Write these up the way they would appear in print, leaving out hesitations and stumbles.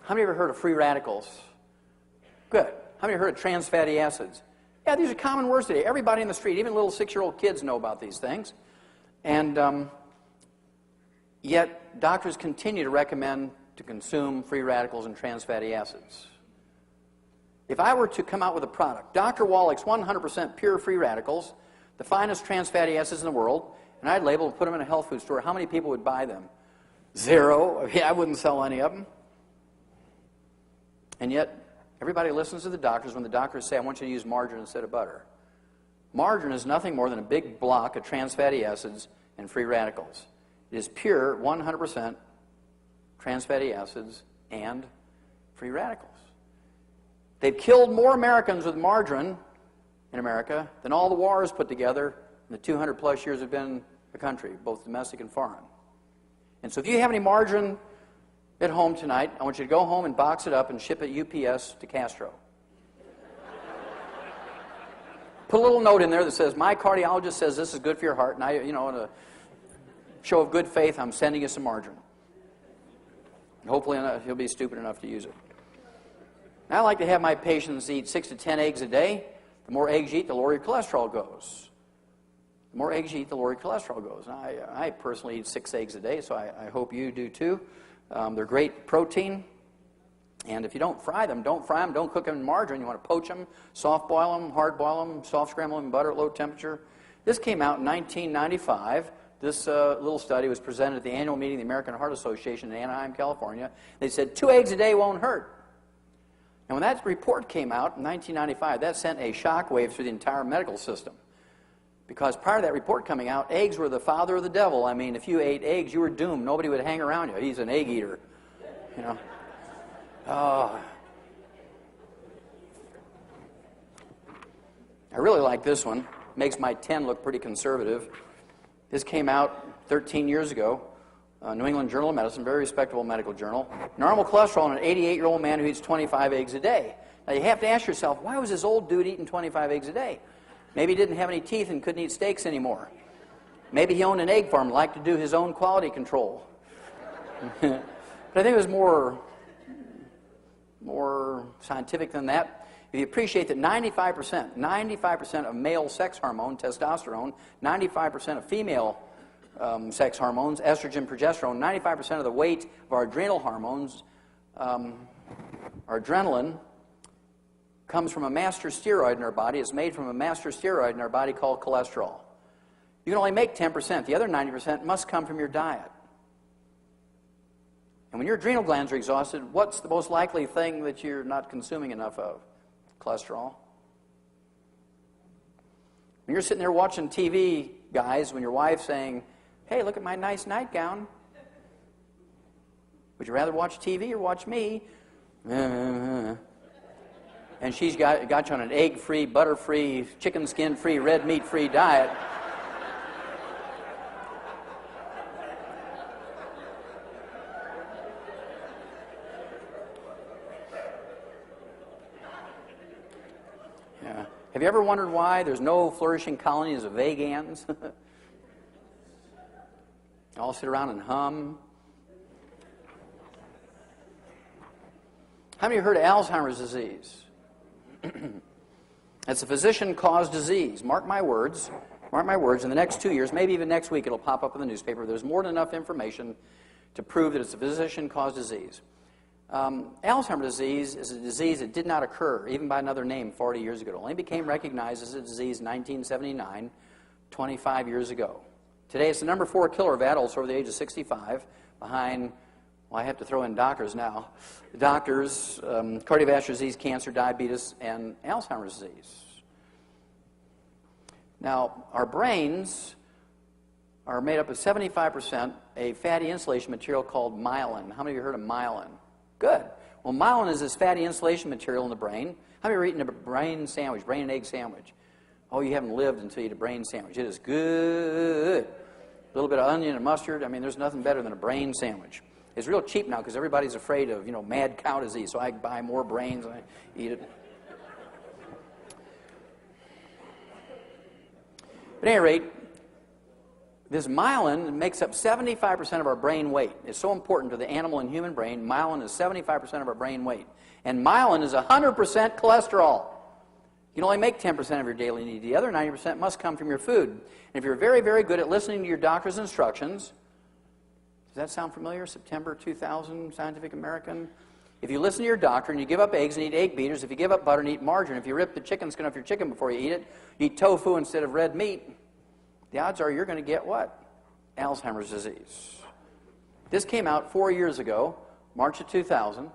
How many of you ever heard of free radicals? Good. How many of you heard of trans fatty acids? Yeah, these are common words today. Everybody in the street, even little 6-year-old kids know about these things. And yet, doctors continue to recommend to consume free radicals and trans fatty acids. If I were to come out with a product, Dr. Wallach's 100% pure free radicals, the finest trans fatty acids in the world, and I'd label and put them in a health food store, how many people would buy them? 0. Yeah, I wouldn't sell any of them. And yet, everybody listens to the doctors when the doctors say, I want you to use margarine instead of butter. Margarine is nothing more than a big block of trans fatty acids and free radicals. It is pure 100% trans fatty acids and free radicals. They've killed more Americans with margarine in America than all the wars put together in the 200 plus years we've been in the country, both domestic and foreign. And so if you have any margarine at home tonight, I want you to go home and box it up and ship it UPS to Castro. Put a little note in there that says, my cardiologist says this is good for your heart, and I, in a show of good faith, I'm sending you some margarine. And hopefully he'll be stupid enough to use it. I like to have my patients eat 6 to 10 eggs a day. The more eggs you eat, the lower your cholesterol goes. The more eggs you eat, the lower your cholesterol goes. And I personally eat 6 eggs a day, so I hope you do too. They're great protein. And if you don't fry them, don't cook them in margarine. You want to poach them, soft boil them, hard boil them, soft scramble them in butter at low temperature. This came out in 1995. This little study was presented at the annual meeting of the American Heart Association in Anaheim, California. They said 2 eggs a day won't hurt. And when that report came out in 1995, that sent a shockwave through the entire medical system. Because prior to that report coming out, eggs were the father of the devil. I mean, if you ate eggs, you were doomed. Nobody would hang around you. He's an egg eater, Oh. I really like this one. Makes my 10 look pretty conservative. This came out 13 years ago. New England Journal of Medicine, very respectable medical journal. Normal cholesterol in an 88-year-old man who eats 25 eggs a day. Now you have to ask yourself, why was this old dude eating 25 eggs a day? Maybe he didn't have any teeth and couldn't eat steaks anymore. Maybe he owned an egg farm and liked to do his own quality control. But I think it was more scientific than that. If you appreciate that 95% of male sex hormone, testosterone, 95% of female sex hormones, estrogen, progesterone, 95% of the weight of our adrenal hormones, our adrenaline, comes from a master steroid in our body. It's made from a master steroid in our body called cholesterol. You can only make 10%. The other 90% must come from your diet. And when your adrenal glands are exhausted, what's the most likely thing that you're not consuming enough of? Cholesterol. When you're sitting there watching TV, guys, when your wife's saying, hey, look at my nice nightgown. Would you rather watch TV or watch me? And she's got you on an egg-free, butter-free, chicken skin-free, red meat-free diet. Yeah. Have you ever wondered why there's no flourishing colonies of vegans? All sit around and hum. How many have heard of Alzheimer's disease? It's a physician-caused disease. Mark my words, in the next 2 years, maybe even next week, it'll pop up in the newspaper. There's more than enough information to prove that it's a physician-caused disease. Alzheimer's disease is a disease that did not occur, even by another name, 40 years ago. It only became recognized as a disease in 1979, 25 years ago. Today, it's the number 4 killer of adults over the age of 65, behind, well, I have to throw in doctors now. Doctors, cardiovascular disease, cancer, diabetes, and Alzheimer's disease. Now, our brains are made up of 75% a fatty insulation material called myelin. How many of you heard of myelin? Good. Well, myelin is this fatty insulation material in the brain. How many of you are eating a brain sandwich, brain and egg sandwich? Oh, you haven't lived until you eat a brain sandwich. It is good. A little bit of onion and mustard. I mean, there's nothing better than a brain sandwich. It's real cheap now because everybody's afraid of, mad cow disease, so I buy more brains and I eat it. But at any rate, This myelin makes up 75% of our brain weight. It's so important to the animal and human brain. Myelin is 75% of our brain weight. And myelin is 100% cholesterol. You can only make 10% of your daily need. The other 90% must come from your food. And if you're very, very good at listening to your doctor's instructions, does that sound familiar? September 2000, Scientific American. If you listen to your doctor and you give up eggs and eat egg beaters, if you give up butter and eat margarine, if you rip the chicken skin off your chicken before you eat it, you eat tofu instead of red meat, the odds are you're going to get what? Alzheimer's disease. This came out 4 years ago, March of 2000.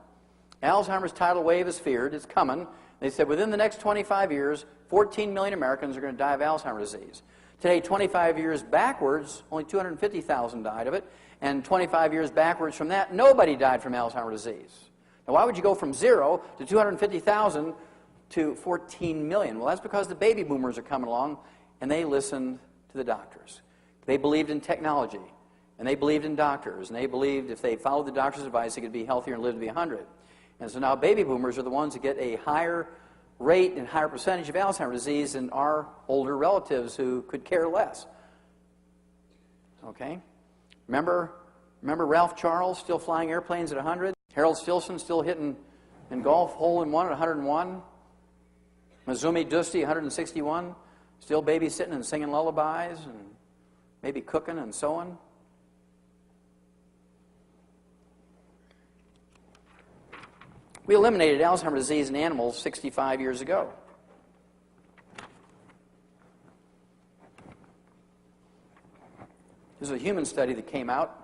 Alzheimer's tidal wave is feared. It's coming. They said within the next 25 years, 14 million Americans are going to die of Alzheimer's disease. Today, 25 years backwards, only 250,000 died of it. And 25 years backwards from that, nobody died from Alzheimer's disease. Now, why would you go from 0 to 250,000 to 14 million? Well, that's because the baby boomers are coming along, and they listened to the doctors. They believed in technology, and they believed in doctors, and they believed if they followed the doctor's advice, they could be healthier and live to be 100. And so now baby boomers are the ones that get a higher rate and higher percentage of Alzheimer's disease than our older relatives who could care less. Okay? Remember Ralph Charles still flying airplanes at 100? Harold Stilson still hitting in golf hole-in-one at 101? Mazumi Dusti, 161? Still babysitting and singing lullabies and maybe cooking and sewing? We eliminated Alzheimer's disease in animals 65 years ago. This is a human study that came out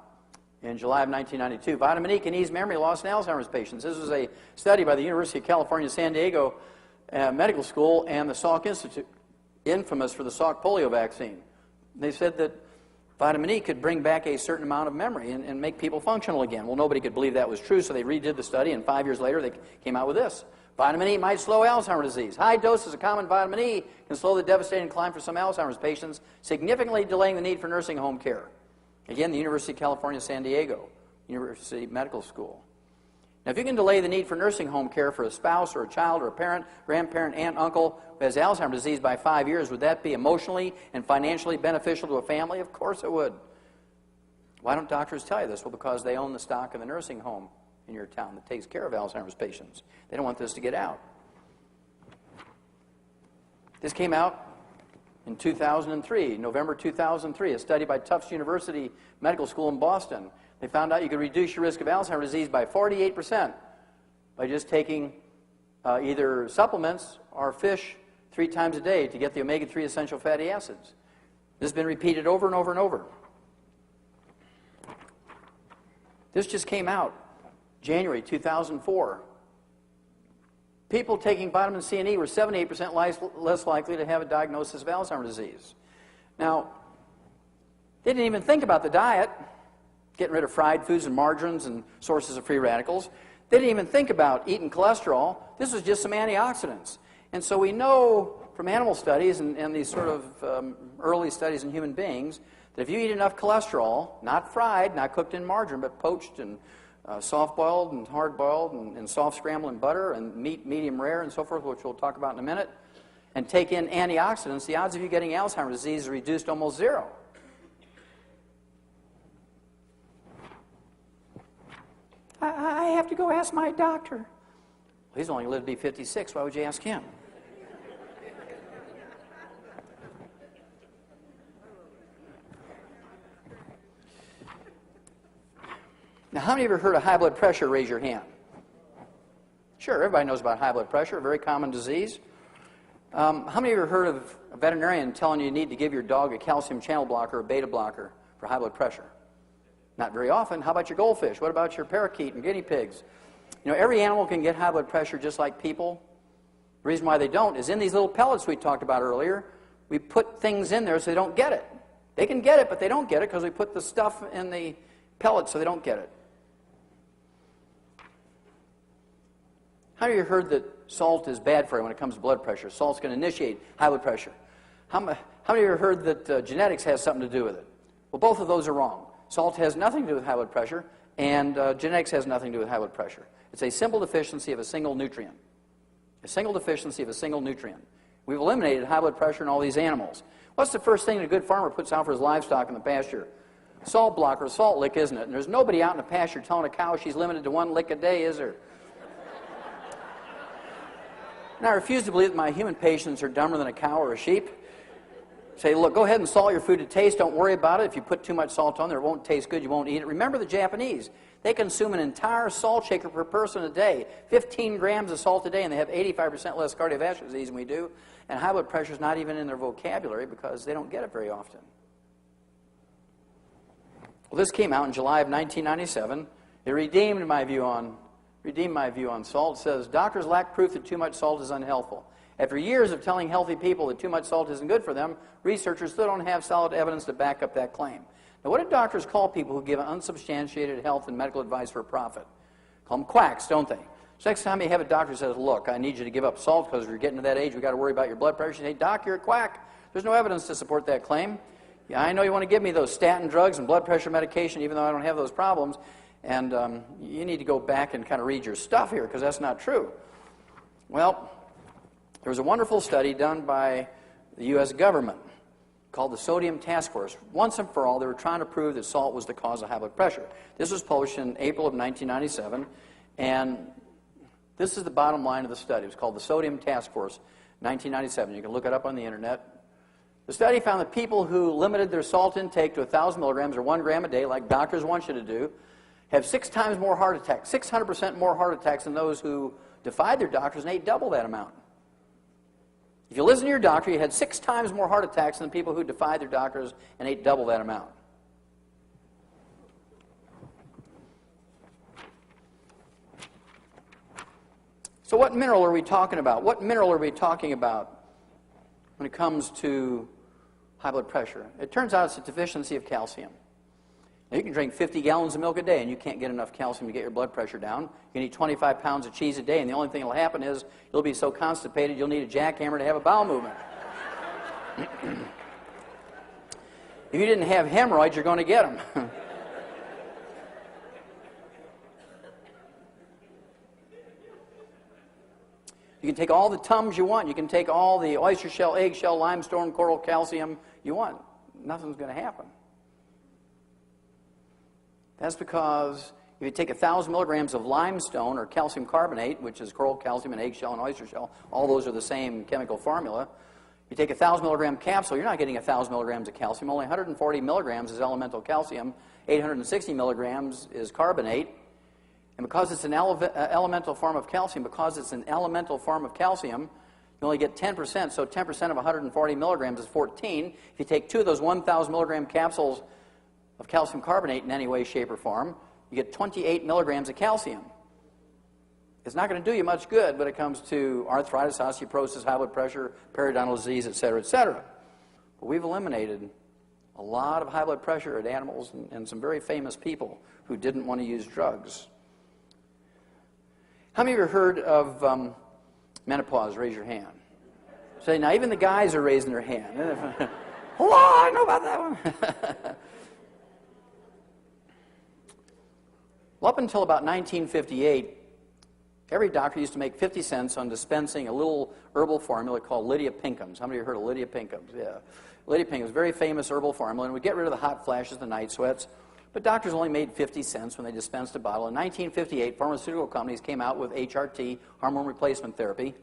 in July of 1992. Vitamin E can ease memory loss in Alzheimer's patients. This was a study by the University of California, San Diego Medical School and the Salk Institute, infamous for the Salk polio vaccine. They said that vitamin E could bring back a certain amount of memory and make people functional again. Well, nobody could believe that was true, so they redid the study, and 5 years later they came out with this. Vitamin E might slow Alzheimer's disease. High doses of common vitamin E can slow the devastating decline for some Alzheimer's patients, significantly delaying the need for nursing home care. Again, the University of California, San Diego, University Medical School. Now, if you can delay the need for nursing home care for a spouse or a child or a parent, grandparent, aunt, uncle who has Alzheimer's disease by 5 years, would that be emotionally and financially beneficial to a family? Of course it would. Why don't doctors tell you this? Well, because they own the stock of the nursing home in your town that takes care of Alzheimer's patients. They don't want this to get out. This came out in 2003, November 2003, a study by Tufts University Medical School in Boston. They found out you could reduce your risk of Alzheimer's disease by 48% by just taking either supplements or fish 3 times a day to get the omega-3 essential fatty acids. This has been repeated over and over and over. This just came out January 2004. People taking vitamin C and E were 78% less likely to have a diagnosis of Alzheimer's disease. Now, they didn't even think about the diet, getting rid of fried foods and margarines and sources of free radicals. They didn't even think about eating cholesterol. This was just some antioxidants. And so we know from animal studies and these sort of early studies in human beings that if you eat enough cholesterol, not fried, not cooked in margarine, but poached and soft-boiled and hard-boiled and soft scrambled in butter and meat medium rare and so forth, which we'll talk about in a minute, and take in antioxidants, the odds of you getting Alzheimer's disease are reduced to almost 0. I have to go ask my doctor. Well, he's only lived to be 56. Why would you ask him? Now, how many of you have heard of high blood pressure? Raise your hand. Sure, everybody knows about high blood pressure, a very common disease. How many of you have heard of a veterinarian telling you need to give your dog a calcium channel blocker or a beta blocker for high blood pressure? Not very often. How about your goldfish? What about your parakeet and guinea pigs? You know, every animal can get high blood pressure just like people. The reason why they don't is in these little pellets we talked about earlier, we put things in there so they don't get it. They can get it, but they don't get it because we put the stuff in the pellets so they don't get it. How many of you heard that salt is bad for you when it comes to blood pressure? Salt's going to initiate high blood pressure. How many of you have heard that genetics has something to do with it? Well, both of those are wrong. Salt has nothing to do with high blood pressure, and genetics has nothing to do with high blood pressure. It's a simple deficiency of a single nutrient. A single deficiency of a single nutrient. We've eliminated high blood pressure in all these animals. What's the first thing a good farmer puts out for his livestock in the pasture? Salt block or salt lick, isn't it? And there's nobody out in the pasture telling a cow she's limited to 1 lick a day, is there? And I refuse to believe that my human patients are dumber than a cow or a sheep. Say, look, go ahead and salt your food to taste. Don't worry about it. If you put too much salt on there, it won't taste good. You won't eat it. Remember the Japanese. They consume an entire salt shaker per person a day, 15 grams of salt a day, and they have 85% less cardiovascular disease than we do. And high blood pressure is not even in their vocabulary because they don't get it very often. Well, this came out in July of 1997. It redeemed my view on salt. It says, doctors lack proof that too much salt is unhealthful. After years of telling healthy people that too much salt isn't good for them, researchers still don't have solid evidence to back up that claim. Now, what do doctors call people who give unsubstantiated health and medical advice for profit? Call them quacks, don't they? So next time you have a doctor who says, look, I need you to give up salt because you're getting to that age, we've got to worry about your blood pressure. You say, doc, you're a quack. There's no evidence to support that claim. Yeah, I know you want to give me those statin drugs and blood pressure medication even though I don't have those problems. And you need to go back and kind of read your stuff here because that's not true. Well, there was a wonderful study done by the U.S. government called the Sodium Task Force. Once and for all, they were trying to prove that salt was the cause of high blood pressure. This was published in April of 1997, and this is the bottom line of the study. It was called the Sodium Task Force, 1997. You can look it up on the internet. The study found that people who limited their salt intake to 1,000 milligrams or 1 gram a day, like doctors want you to do, have 6 times more heart attacks, 600% more heart attacks than those who defied their doctors and ate double that amount. If you listen to your doctor, you had 6 times more heart attacks than people who defied their doctors and ate double that amount. So what mineral are we talking about? What mineral are we talking about when it comes to high blood pressure? It turns out it's a deficiency of calcium. Now, you can drink 50 gallons of milk a day and you can't get enough calcium to get your blood pressure down. You can eat 25 pounds of cheese a day and the only thing that will happen is you'll be so constipated you'll need a jackhammer to have a bowel movement. If you didn't have hemorrhoids, you're going to get them. You can take all the Tums you want. You can take all the oyster shell, eggshell, limestone, coral calcium you want. Nothing's going to happen. That's because if you take 1,000 milligrams of limestone or calcium carbonate, which is coral calcium and eggshell and oyster shell, all those are the same chemical formula. You take a 1,000 milligram capsule, you're not getting 1,000 milligrams of calcium. Only 140 milligrams is elemental calcium. 860 milligrams is carbonate. And because it's an elemental form of calcium, you only get 10%. So 10% of 140 milligrams is 14. If you take 2 of those 1,000 milligram capsules of calcium carbonate in any way, shape, or form, you get 28 milligrams of calcium. It's not going to do you much good when it comes to arthritis, osteoporosis, high blood pressure, periodontal disease, etc., etc. But we've eliminated a lot of high blood pressure in animals and some very famous people who didn't want to use drugs. How many of you have heard of menopause? Raise your hand. Say, now even the guys are raising their hand. Oh, I know about that one. Well, up until about 1958, every doctor used to make 50 cents on dispensing a little herbal formula called Lydia Pinkham's. How many of you heard of Lydia Pinkham's? Yeah. Lydia Pinkham's, very famous herbal formula, and would get rid of the hot flashes, the night sweats. But doctors only made 50 cents when they dispensed a bottle. In 1958, pharmaceutical companies came out with HRT, hormone replacement therapy.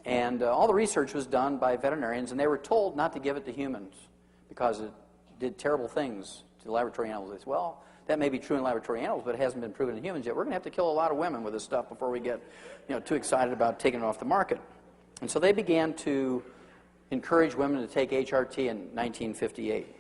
And all the research was done by veterinarians, and they were told not to give it to humans because it did terrible things to the laboratory animals. They said, well, that may be true in laboratory animals, but it hasn't been proven in humans yet. We're going to have to kill a lot of women with this stuff before we get too excited about taking it off the market. And so they began to encourage women to take HRT in 1958.